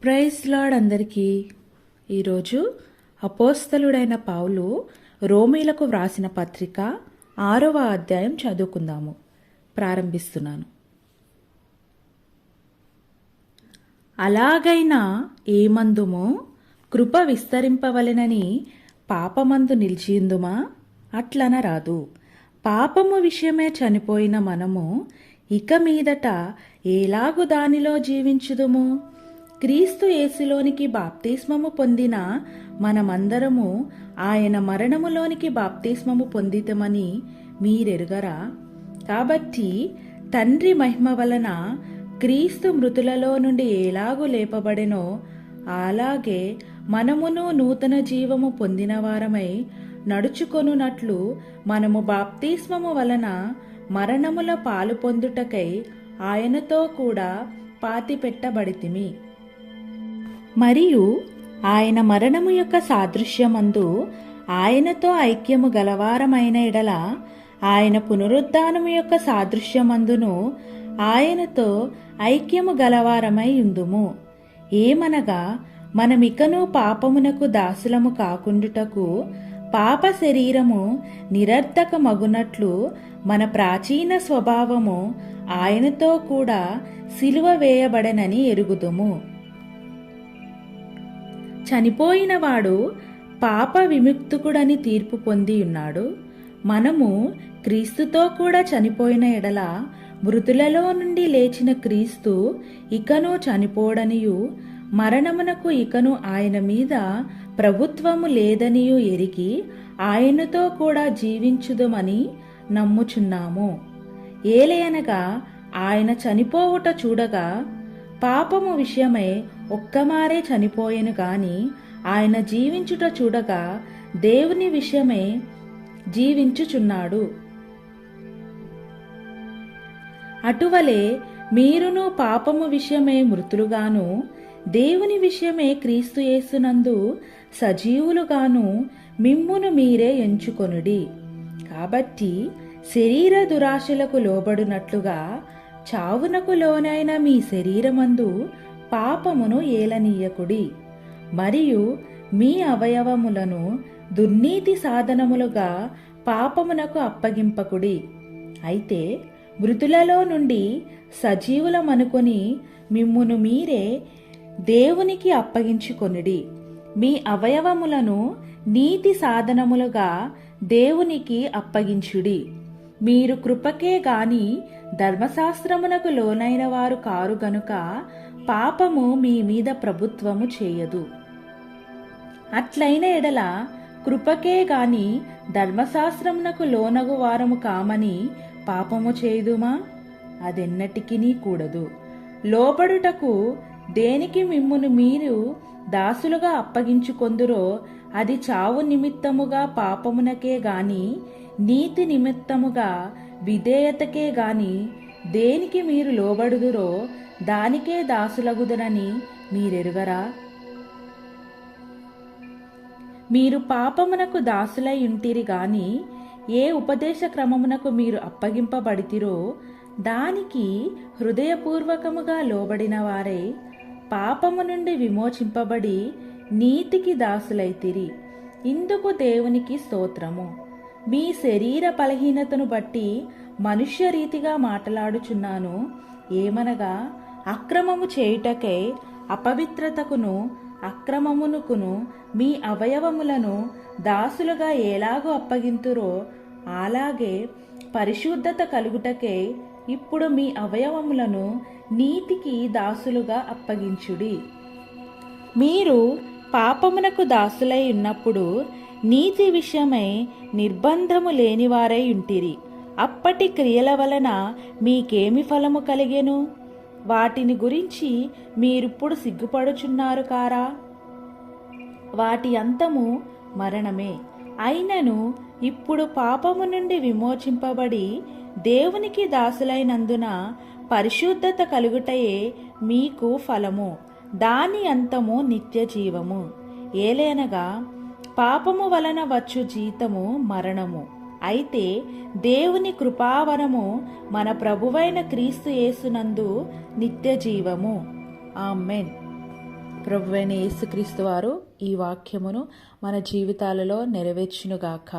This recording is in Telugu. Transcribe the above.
ప్రైజ్ లార్డ్ అందరికీ. ఈరోజు అపోస్తలుడైన పౌలు రోమీలకు వ్రాసిన పత్రిక 6వ అధ్యాయం చదువుకుందాము. ప్రారంభిస్తున్నాను. అలాగైనా ఏమందుమో కృప విస్తరింపవలెనని పాపమందు నిలిచియుందుమా? అట్లనరాదు. పాపము విషయమే చనిపోయిన మనము ఇక మీదట ఎలాగు దానిలో జీవించుదుము? క్రీస్తు యేసులోనికి బాప్తిస్మము పొందిన మనమందరము ఆయన మరణములోనికి బాప్తిస్మము పొందితమని మీరెరుగరా? కాబట్టి తండ్రి మహిమ వలన క్రీస్తు మృతులలో నుండి ఎలాగు లేపబడెనో అలాగే మనమును నూతన జీవము పొందిన వారమై నడుచుకొనున్నట్లు మనము బాప్తిస్మము వలన మరణముల పాలు పొందుటకై ఆయనతో కూడా పాతిపెట్టబడితిమి. మరియు ఆయన మరణము యొక్క సాదృశ్యమందు ఆయనతో ఐక్యము గలవారమైన ఎడల ఆయన పునరుద్ధానము యొక్క సాదృశ్యమందును ఆయనతో ఐక్యము గలవారమై ఉందుము. ఏమనగా మనమికను పాపమునకు దాసులము కాకుండుటకు పాప శరీరము నిరర్ధకమగునట్లు మన ప్రాచీన స్వభావము ఆయనతో కూడా సిలువ వేయబడనని ఎరుగుదుము. చనిపోయినవాడు పాప విముక్తుకుడని తీర్పు పొంది ఉన్నాడు. మనము క్రీస్తుతో కూడా చనిపోయిన ఎడల మృతులలో నుండి లేచిన క్రీస్తు ఇకను చనిపోడనియు మరణమునకు ఇకను ఆయన మీద ప్రభుత్వము లేదనియు ఎరిగి ఆయనతో కూడా జీవించుదమని నమ్ముచున్నాము. ఏలయనగా ఆయన చనిపోవుట చూడగా పాపము విషయమై ఒక్కమారే చనిపోయెను గాని ఆయన జీవించుట చూడగా దేవుని విషయమై జీవించుచున్నాడు. అటువలే మీరును పాపము విషయమై మృతులుగాను దేవుని విషయమే క్రీస్తు యేసునందు సజీవులుగాను మిమ్మును మీరే ఎంచుకొనుడి. కాబట్టి శరీర దురాశలకు లోబడినట్లుగా చావునకు లోనైన మీ శరీరమందు పాపమును ఏలనీయకుడి. మరియు మీ అవయవములను దుర్నీతి సాధనములుగా పాపమునకు అప్పగింపకుడి. అయితే మృతులలో నుండి సజీవులమనుకొని మిమ్మును మీరే దేవునికి అప్పగించుకొనుడి. మీ అవయవములను నీతి సాధనములుగా దేవునికి అప్పగించుడి. మీరు కృపకే గాని ధర్మశాస్త్రమునకు లోనైన వారు కారు గనుక పాపము మీ మీద ప్రభుత్వము చేయదు. అట్లైన ఎడల కృపకే గాని ధర్మశాస్త్రమునకు లోనగు వారము కామని పాపము చేయుదుమా? అదెన్నటికినీ కూడదు. లోబడుటకు దేనికి మిమ్మును మీరు దాసులుగా అప్పగించుకొందురో అది చావు నిమిత్తముగా పాపమునకే గాని నీతి నిమిత్తముగా విధేయతకే గాని దేనికి మీరు లోబడుదురో దానికే దాసులగుదనని మీరెరుగరా? మీరు పాపమునకు దాసులై ఉంటిరి గాని ఏ ఉపదేశ క్రమమునకు మీరు అప్పగింపబడితిరో దానికి హృదయపూర్వకముగా లోబడిన వారై పాపము నుండి విమోచింపబడి నీతికి దాసులైతిరి. ఇందుకు దేవునికి స్తోత్రము. మీ శరీర బలహీనతను బట్టి మనుష్య రీతిగా మాట్లాడుచున్నాను. ఏమనగా అక్రమము చేయుటకై అపవిత్రతకును అక్రమమునకును మీ అవయవములను దాసులుగా ఎలాగో అప్పగింతురో అలాగే పరిశుద్ధత కలుగుటకై ఇప్పుడు మీ అవయవములను నీతికి దాసులుగా అప్పగించుడి. మీరు పాపమునకు దాసులై ఉన్నప్పుడు నీతి విషయమై నిర్బంధము లేనివారై ఉంటిరి. అప్పటి క్రియల వలన మీకేమి ఫలము కలిగెను? వాటిని గురించి మీరిప్పుడు సిగ్గుపడుచున్నారు కారా? వాటి అంతము మరణమే. అయినను ఇప్పుడు పాపము నుండి విమోచింపబడి దేవునికి దాసులైనందున పరిశుద్ధత కలుగుటయే మీకు ఫలము, దాని అంతము నిత్య జీవము. ఏలైనగా పాపము వలన వచ్చు జీతము మరణము, అయితే దేవుని కృపావరము మన ప్రభువైన క్రీస్తు యేసునందు నిత్య జీవము. ఆమెన్. ప్రభువైన యేసుక్రీస్తు వారు ఈ వాక్యమును మన జీవితాలలో నెరవేర్చునుగాక.